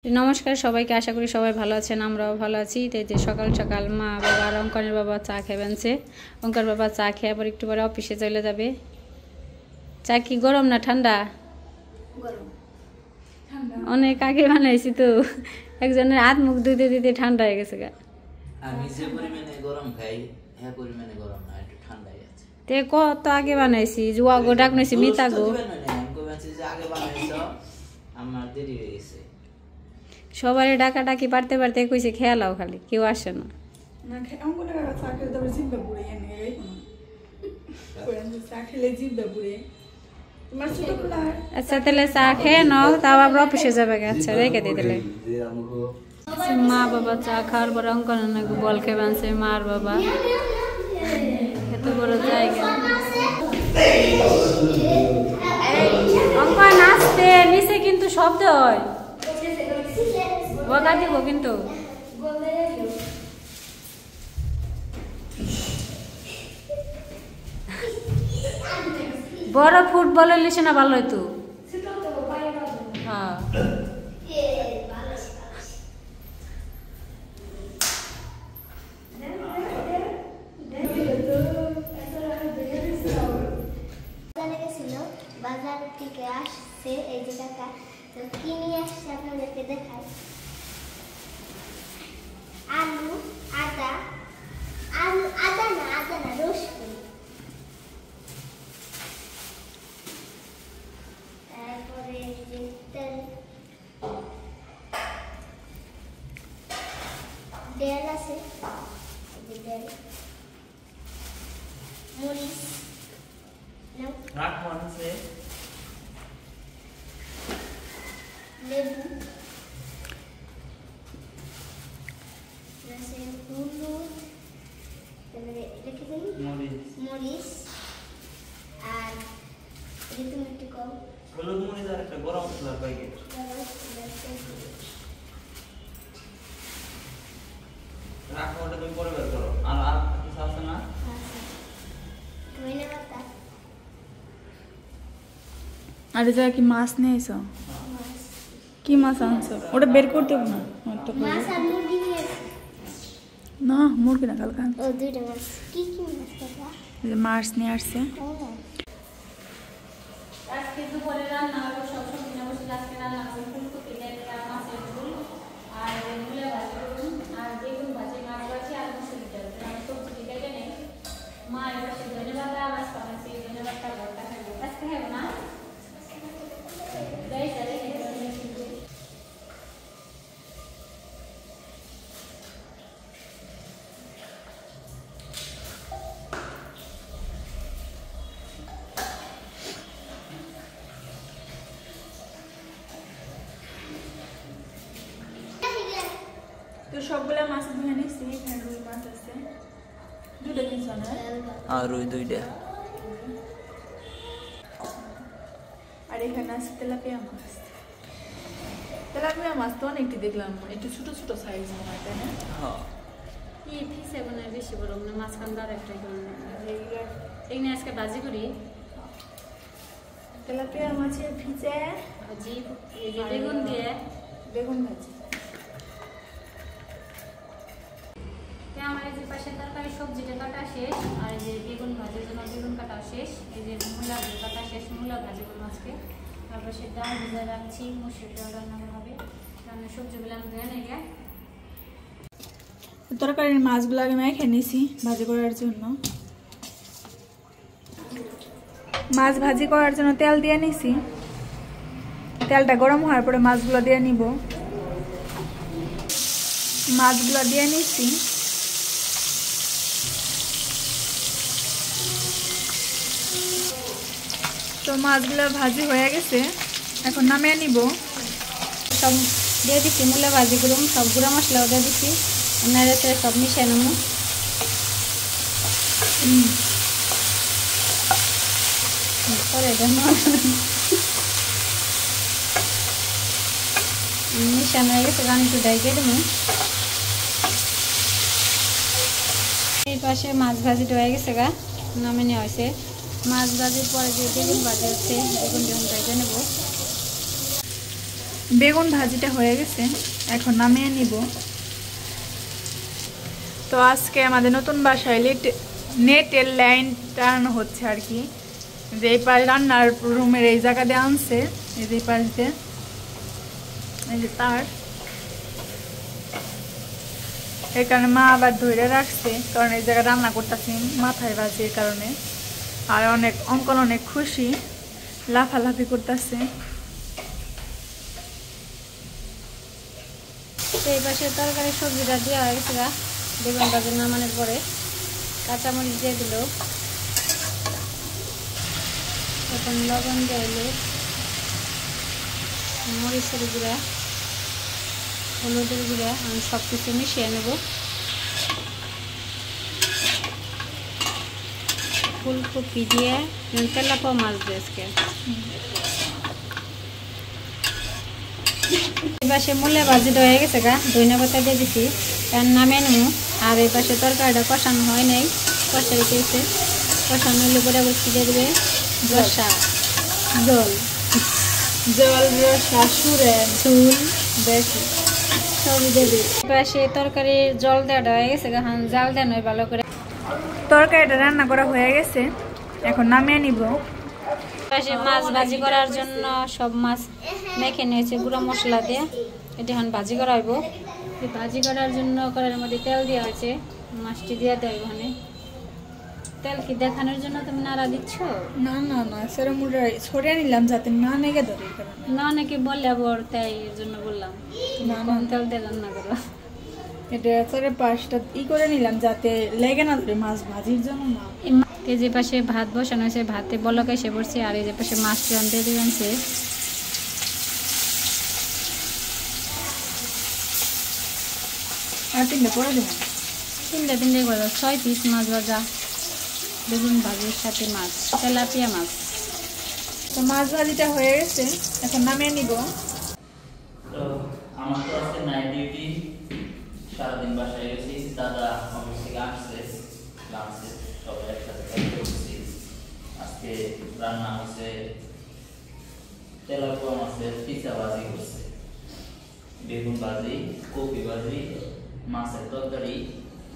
नमस्कार सबाइके आशा करी सबाई भालो आछेन आमराओ भालो आछि। तो जे सकाल सकाल मा बाबा और अंकनेर बाबा चा खेबेनছে अंकर बाबा चा खेয়ে আবার একটু পরে অফিসে চলে যাবে। চা কি গরম না ঠান্ডা? গরম ঠান্ডা অনেক আগে বানাইছি তো একজনের হাত মুখ ধুইতে দিতে ঠান্ডা হয়ে গেছে গা। আমি যে পরিমাণে গরম খাই হ্যাঁ পরিমাণে গরম না একটু ঠান্ডাই আছে। তে কত আগে বানাইছি জুয়া গো ডাকনেছি মিতা গো আমি কইছি যে আগে বানাইছো আমার দেরি হয়ে গেছে। সবারে ডাকা ডাকি পারতে পারতে কইছে খেয়ালাও খালি কেউ আসে না না অঙ্ক টাকা চাকরি তো জিব্বা পুড়ে এনে এই কোন চাকরিলে জিব্বা পুড়ে তোমার ছোট পোলা আচ্ছা তাহলে চা খেয়ে নাও তাও আবার অফিসে যাবে আচ্ছা রেখে দিয়ে দিলে মা বাবা চা খাওয়ার পর অঙ্কন নাকি বল খেয়ে বানছে মার বাবা এত বড় জায়গা অঙ্কন আসতে নিচে কিন্তু শব্দ হয় বগা দিব কিন্তু বড় ফুটবল লিসে না ভালো হইতো হ্যাঁ বাজার থেকে আসছে এই যে টাকা তো কি নিয়ে আসছে আপনাদেরকে দেখাই आलू आदा ना रसुन तारपरे जे तेल डेल আছে এই डेल মরিচ নাও রাখুন আছে লেবু হলুদ তারপরে রেখে দিই মরিচ আর এই তুমি একটু কম হলুদ মরিচ আর একটা গরম মশলা প্যাকেট রাখো ওটা তুমি পরে বের করো আর কিছু আছে না ধন্যবাদ আর যা কি মাছ নিয়ে এসো কি মাছ আনছো ওটা বের করতে হবে না মাছ আর মুরগি নিয়ে না মুরগি না কালকে ও দুইটা মাছ কি মাছ বাবা এই মাছ নিয়ে আসছে আজকে দুপুরে রান্না হবে সব সবজি না বসে আজকে রান্না হবে ফুলকপি দিয়ে মাছের ঝোল আর মূলা ভাজি করুন আর বেগুন ভাজি মাছ ভাজি আর মুসুরি ডাল আমি সবজি কেটে নেই মা এবার সে ধন্যবাদ আওয়াজ পাচ্ছি ধন্যবাদটা বলতে থাকবে আজকে হবে না যাই যাই তো সবগুলা মাছ ধুয়ে নিছি এখানে রুই মাছ আছে দুটো কিনছো না আর রুই দুইটা আর এখানে আছে তেলাপিয়া মাছ তো অনেকটি দেখলাম একটু ছোট ছোট সাইজ মনে হয় তাই না হ্যাঁ কি ফিসে বনে বেশি বড় না মাছ কান্দার একটা এই না আজকে ভাজি করি তেলাপিয়া মাছের ফিচে ভাজি এই যে বেগুন দিয়ে বেগুন ভাজি আমার এই যে পাশে তরকারি সবজিটা কাটা শেষ আর এই যে বেগুন ভাজির জন্য বেগুন কাটা শেষ এই যে মূলা কাটা শেষ মূলা ভাজি করবো আজকে তারপর সে ডাল ভিজা রাখছি মুসুর ডাল রান্না হবে রান্না সবজিগুলো আমি ধুয়ে নেই তরকারির মাছগুলো আগে মেখে নিয়েছি ভাজি করার জন্য মাছ ভাজি করার জন্য তেল দিয়ে নিছি তেলটা গরম হওয়ার পরে মাছগুলো দিয়ে নিব মাছগুলো দিয়ে নিছি তো মাছগুলো ভাজি হয়ে গেছে এখন নামিয়ে নিব সব দিয়ে দিচ্ছি মূলা ভাজি করুন সব গুঁড়া মশলাও দিয়ে দিচ্ছি নেড়ে সব মিশিয়ে নেব পরে মিশানো হয়ে গেছে গান একটু ডাইকে দেবো এই পাশে মাছ ভাজিটা হয়ে গেছে গা নামে নেওয়া হয়েছে মাছ ভাজির পরে যে বেগুন ভাজি হচ্ছে বেগুন যখন ভেজে নেব বেগুন ভাজিটা হয়ে গেছে, এখন নামিয়ে নিব। তো আজকে আমাদের নতুন বাসায় নেটের লাইন টানানো হচ্ছে আর কি, যে এই পাশে রান্নার রুমের এই জায়গা দিয়ে আনছে, এই যে পাশ দিয়ে এই যে তার, এই কারণে মা আবার ধরে রাখছে, কারণ এই জায়গায় রান্না করতেছি মাথায় বাজে এই কারণে। আর অঙ্কন অনেক খুশি, লাফালাফি করতেছে। এই পাশে তরকারি সবজিটা দেওয়া হয়ে গেছে, বেগুন ভাজি নামানোর পরে কাঁচামরিচ দিয়ে দিল, এখন লবণ দিয়ে দিল, মরিচের গুঁড়া, হলুদের গুঁড়া, আমি সব কিছু মিশিয়ে নেব। ফুলকপি দিয়ে তেলাপোয়া মাছ দিয়ে আজকে। এই পাশে মূলা ভাজিটা হয়ে গেছে ধনিয়া পাতা দিয়ে দিছি, কারণ নামিয়ে নেব। আর এই পাশে তরকারিটা কষানো হয় নাই, কষা রেখেছে, কষানো হলে পরে আবার দিয়ে দেবে রসা, জল রসা, চুল বেশি সবই দেবে। এই পাশে তরকারির জল দেওয়াটা হয়ে গেছে, এখন জাল দেন হয় ভালো করে। তরকারিটা রান্না করা হয়ে গেছে, এখন নামিয়ে নিব। পাশে মাছ ভাজি করার জন্য সব মাছ মেখে নিয়েছে গুঁড়া মশলা দিয়ে, এটা এখন ভাজি করা হইব। ভাজি করার জন্য কড়াইয়ের মধ্যে তেল দেওয়া হয়েছে, মাছটি দিয়ে দেয় ওখানে। তেল কি দেখানোর জন্য তুমি নাড়া দিচ্ছ? না না না, সেরকম ছড়িয়ে নিলাম যাতে না নেগে ধরে, না অনেকে বলে আবার, তাই এর জন্য বললাম কম তেল দিয়ে রান্না করো। এটা চারে পাঁচটা করে নিলাম যাতে লেগে না ধরে, মাছ ভাজির জন্য না। এই যে পাশে ভাত বসানো হয়েছে, ভাতে বলক এসে পড়ছে, আর এই যে পাশে মাছটি আনতে দিয়েছে। আর তিনটা পরে দেবেন, তিনটে করে 6 পিস মাছ ভাজা, বেগুন ভাজির সাথে মাছ, তেলাপিয়া মাছ। তো মাছ ভাজিটা হয়ে গেছে, এখন নামিয়ে নিব। তো আমার তো আজকে নাইট ডিউটি, সারাদিন বাসায় গেছি, দাদা অফিস থেকে আসছে, লাঞ্চে সবাই একসাথে করছি। আজকে রান্না হচ্ছে তেলাপোয়া মাছের পিচা ভাজি করছে, বেগুন ভাজি, কপি ভাজি, মাছের তরকারি,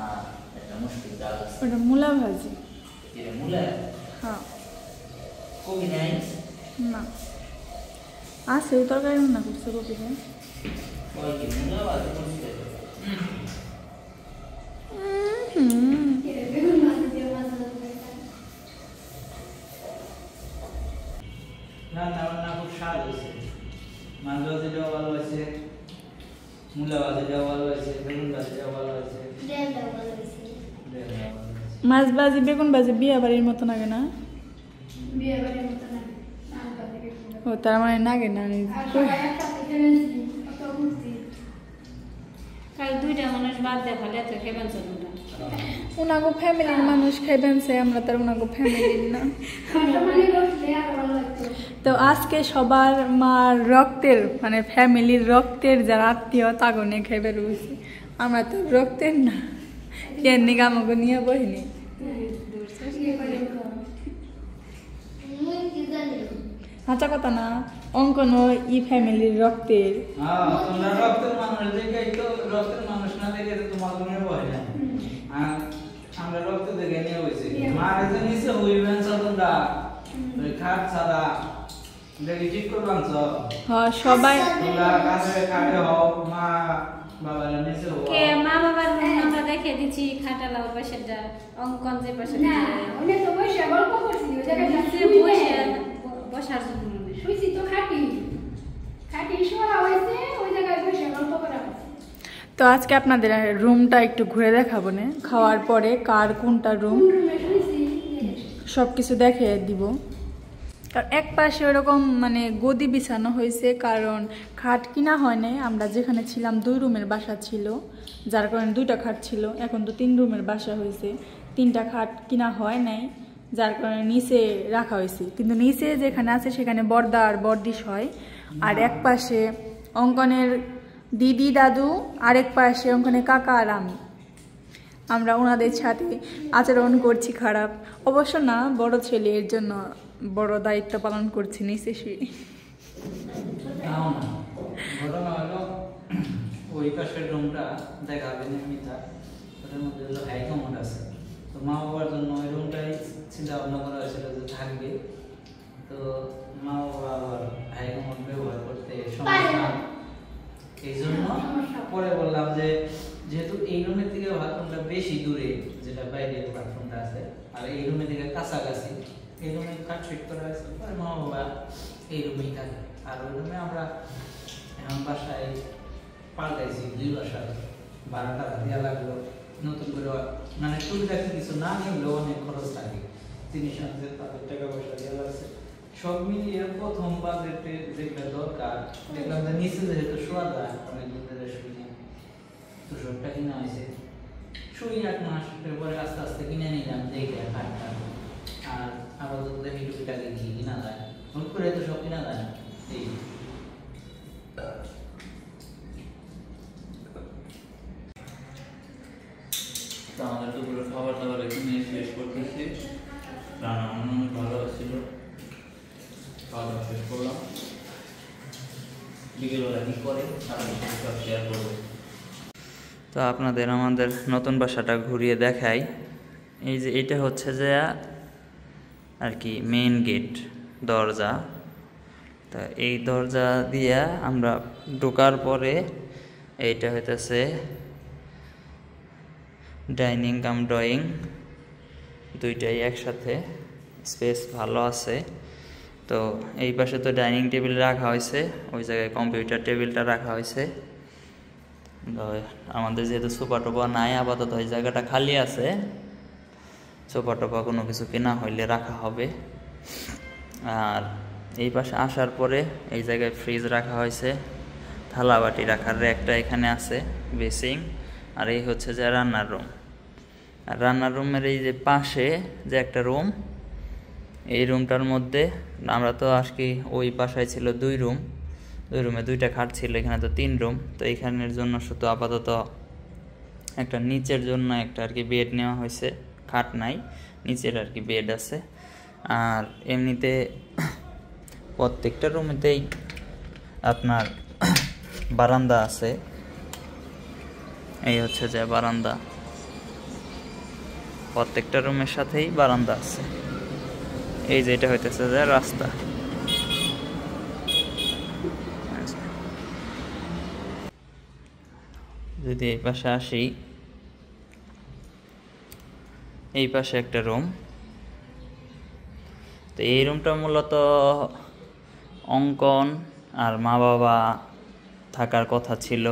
আর একটা মুশকিল ডাল আছে। ওটা মূলা ভাজি। এটা মূলা? হ্যাঁ। কপি নাই? না আছে, ওই তরকারি রান্না করছে কপি দিয়ে। ওই কি মূলা ভাজি করছে? রান্না খুব স্বাদ হয়েছে, মাছ ভাজিটাও ভালো হয়েছে, মূলা ভাজিটাও ভালো হয়েছে, বেগুন ভাজিটাও ভালো হয়েছে। মাছ ভাজি বেগুন ভাজি বিয়ে বাড়ির মতো লাগে না? ও তার মানে নাগে না। কাল 2টা মানুষ বাদ দিয়ে ফেলে তো খেবেন চলুন, উনাগো ফ্যামিলির মানুষ খাইবেন, সে আমরা তার উনাগো ফ্যামিলির না। তো আজকে সবার মার রক্তের মানে ফ্যামিলির রক্তের যারা আত্মীয় তাগো নিয়ে খাইবে রয়েছে, আমরা তো রক্তের না, কেন আমাকে নিয়ে বহিনি। হাঁচা কথা না, অঙ্কন ই ফ্যামিলির রক্তের। তোমরা রক্তের মানুষ দেখে তো, রক্তের মানুষ না দেখে তো তোমার মনে হয় না। আমরা রক্ত দেখে নিয়ে হয়েছে, মারে যে নিচে হইবেন তোমরা ওই খাট ছাড়া দেখি ঠিক করবান সবাই তোমরা কাছে খাটে হও, মা বাবারা নিচে হও। কে মা বাবার আমরা দেখে দিচ্ছি খাটালা ওই পাশেটা, অঙ্কন যে পাশে না উনি তো বসে গল্প করছি, ওই জায়গায় বসার জন্য শুইছি তো খাটি শোয়া হয়েছে, ওই জায়গায় বসে গল্প করা হয়েছে। তো আজকে আপনাদের রুমটা একটু ঘুরে দেখাবো না, খাওয়ার পরে কার কোনটা রুম সব কিছু দেখে দিব। কারণ এক পাশে ওরকম মানে গদি বিছানো হয়েছে, কারণ খাট কিনা হয় নাই। আমরা যেখানে ছিলাম 2 রুমের বাসা ছিল, যার কারণে 2টা খাট ছিল, এখন তো 3 রুমের বাসা হয়েছে, 3টা খাট কিনা হয় নাই, যার কারণে নিচে রাখা হয়েছে। কিন্তু নিচে যেখানে আছে সেখানে বর্দা আর বর্দিশ হয়, আর এক পাশে অঙ্কনের দিদি দাদু, আরেক পাশে অঙ্কনের কাকা আর আমি। আমরা ওনাদের সাথে আচরণ করছি খারাপ, অবশ্য না, বড় ছেলে এর জন্য বড় দায়িত্ব পালন করছি নিচে শুয়ে। ঘটনা হলো ওই পাশের রুমটা দেখাবেন মিতা, ওটার মধ্যে হলো হাই কমোড আছে। তো মা বাবার জন্য ওই রুমটাই চিন্তা ভাবনা করা হয়েছিল যে থাকবে। তো মা বাবা আবার হাই কমোড ব্যবহার করতে সমস্যা, এই জন্য পরে বললাম যে যেহেতু এই রুমের থেকে বাথরুমটা বেশি দূরে, যেটা বাইরের বাথরুমটা আছে, আর এই রুমের থেকে কাছাকাছি, এই রুমে কাট ফিট করা আছে, মা বাবা এই রুমেই থাকে। আর ওই রুমে আমরা এখন বাসায় পাল্টাইছি, 2 বাসায় ভাড়াটা দেওয়া লাগলো নতুন করে, মানে টুকটাক কিছু না নিলেও অনেক খরচ থাকে, জিনিস আনতে তাদের টাকা পয়সা দেওয়া লাগছে। সব মিলিয়ে প্রথম বাজেটে যেটা দরকার, দেখলাম যে নিচে যেহেতু শোয়া যায়, অনেকদিন ধরে শুই না, তো সবটা কিনা হয়েছে। শুই 1 মাসের পরে আস্তে আস্তে কিনে নিলাম দেখে খাটটা। আর আপাতত দেখি টুকিটাকে কি কিনা যায়, হুট করে তো সব কিনা যায় না। এই তো আমাদের দুপুরের খাবার দাবার এখানে শেষ করতেছি। রান্না অনেক ভালো ছিল, খাওয়া দাওয়া শেষ করলাম। বিকেলবেলা কি করে সারা সব শেয়ার করবো। তো আপনাদের আমাদের নতুন বাসাটা ঘুরিয়ে দেখাই। এই যে এটা হচ্ছে যে আর কি মেইন গেট, দরজা। তা এই দরজা দিয়ে আমরা ঢোকার পরে এইটা হইতেছে ডাইনিং কাম ড্রয়িং, দুইটাই একসাথে, স্পেস ভালো আছে। তো এই পাশে তো ডাইনিং টেবিল রাখা হয়েছে, ওই জায়গায় কম্পিউটার টেবিলটা রাখা হয়েছে। আমাদের যেহেতু সোফা টোফা নাই, আপাতত ওই জায়গাটা খালি আছে, সোফা টোফা কোনো কিছু কেনা হইলে রাখা হবে। আর এই পাশে আসার পরে এই জায়গায় ফ্রিজ রাখা হয়েছে, থালা বাটি রাখার র্যাকটা এখানে আছে, বেসিং। আর এই হচ্ছে যে রান্নার রুম। আর রান্নার রুমের এই যে পাশে যে একটা রুম, এই রুমটার মধ্যে আমরা তো আজকে ওই পাশায় ছিল 2 রুম, 2 রুমে 2টা খাট ছিল, এখানে তো 3 রুম। তো এইখানের জন্য শুধু আপাতত একটা নিচের জন্য একটা আর কি বেড নেওয়া হয়েছে, খাট নাই, নিচের আর কি বেড আছে। আর এমনিতে প্রত্যেকটা রুমেতেই আপনার বারান্দা আছে। এই হচ্ছে যে বারান্দা, প্রত্যেকটা রুমের সাথেই বারান্দা আছে। এই যে এটা হইতেছে যে রাস্তা। যদি এই পাশে আসি, এই পাশে একটা রুম। তো এই রুমটা মূলত অঙ্কন আর মা বাবা থাকার কথা ছিল,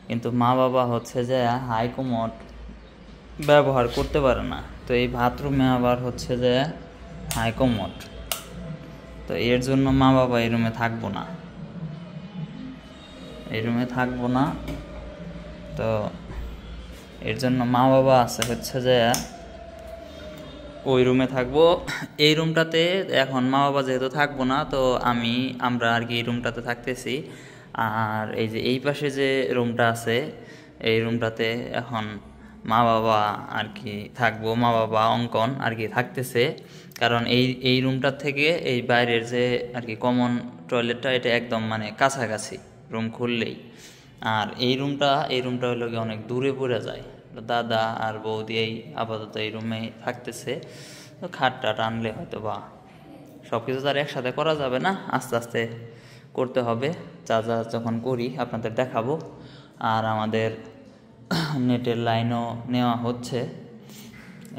কিন্তু মা বাবা হচ্ছে যে হাই কমোড ব্যবহার করতে পারে না। তো এই বাথরুমে আবার হচ্ছে যে হাই কমোড, তো এর জন্য মা বাবা এই রুমে থাকবো না, এই রুমে থাকবো না। তো এর জন্য মা বাবা আছে হচ্ছে যে ওই রুমে থাকবো। এই রুমটাতে এখন মা বাবা যেহেতু থাকবো না, তো আমরা আর কি এই রুমটাতে থাকতেছি। আর এই যে এই পাশে যে রুমটা আছে, এই রুমটাতে এখন মা বাবা আর কি থাকবো, মা বাবা অঙ্কন আর কি থাকতেছে। কারণ এই রুমটার থেকে এই বাইরের যে আর কি কমন টয়লেটটা, এটা একদম মানে কাছাকাছি, রুম খুললেই। আর এই রুমটা হলো কি অনেক দূরে পড়ে যায়। দাদা আর বৌদি এই আপাতত এই রুমে থাকতেছে। তো খাটটা টানলে হয়তো বা সব কিছু তার একসাথে করা যাবে না, আস্তে আস্তে করতে হবে। যা যখন করি আপনাদের দেখাবো। আর আমাদের নেটের লাইনও নেওয়া হচ্ছে,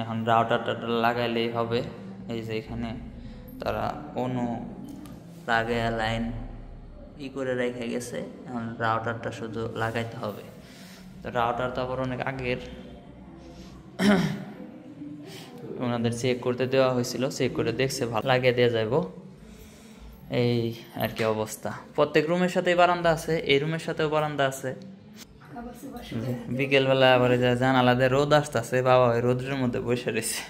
এখন রাউটারটা লাগাইলেই হবে। এই যে এখানে তারা লাগাইয়া লাইন করে রেখে গেছে, এখন রাউটারটা শুধু লাগাইতে হবে। তো রাউটার তো আবার অনেক আগের, ওনাদের চেক করতে দেওয়া হয়েছিল, চেক করে দেখছে ভালো, লাগিয়ে দেওয়া যাইব। এই আর কি অবস্থা। প্রত্যেক রুমের সাথেই বারান্দা আছে, এই রুমের সাথেও বারান্দা আছে। বিকেলবেলা আবার জানালা দিয়ে রোদ আসতেছে, বাবা ওই রোদের মধ্যে বসে রয়েছে।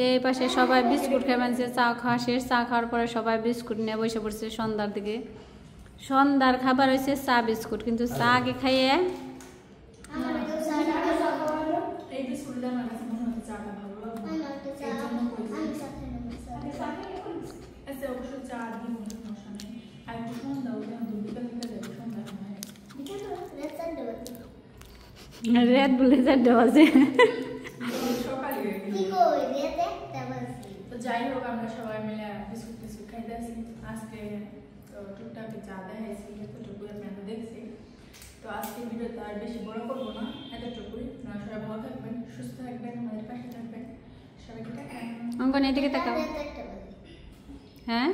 এই পাশে সবাই বিস্কুট খাবেন, চা খাওয়া শেষ, চা খাওয়ার পরে সবাই বিস্কুট নিয়ে বসে পড়ছে সন্ধ্যার দিকে। সন্ধ্যার খাবার হয়েছে চা বিস্কুট, কিন্তু চা আগে খাইয়ে রাত বলে 4টা বাজে। সকালে কি কই রেতে একটা বাজে। তো যাই হোক আমরা সবাই মিলে বিস্কুট টিস্কুট খাইতেছি আজকে। তো টুকটাক চা দেখাইছি এতটুকুই আপনারা দেখছি। তো আজকে ভিডিওটা আর বেশি বড় করবো না, এতটুকুই। আপনারা সবাই ভালো থাকবেন, সুস্থ থাকবেন, আমাদের পাশে থাকবেন। সবাইকে টাটা। অঙ্কন এদিকে তাকাও। রাতে একটা বাজে। হ্যাঁ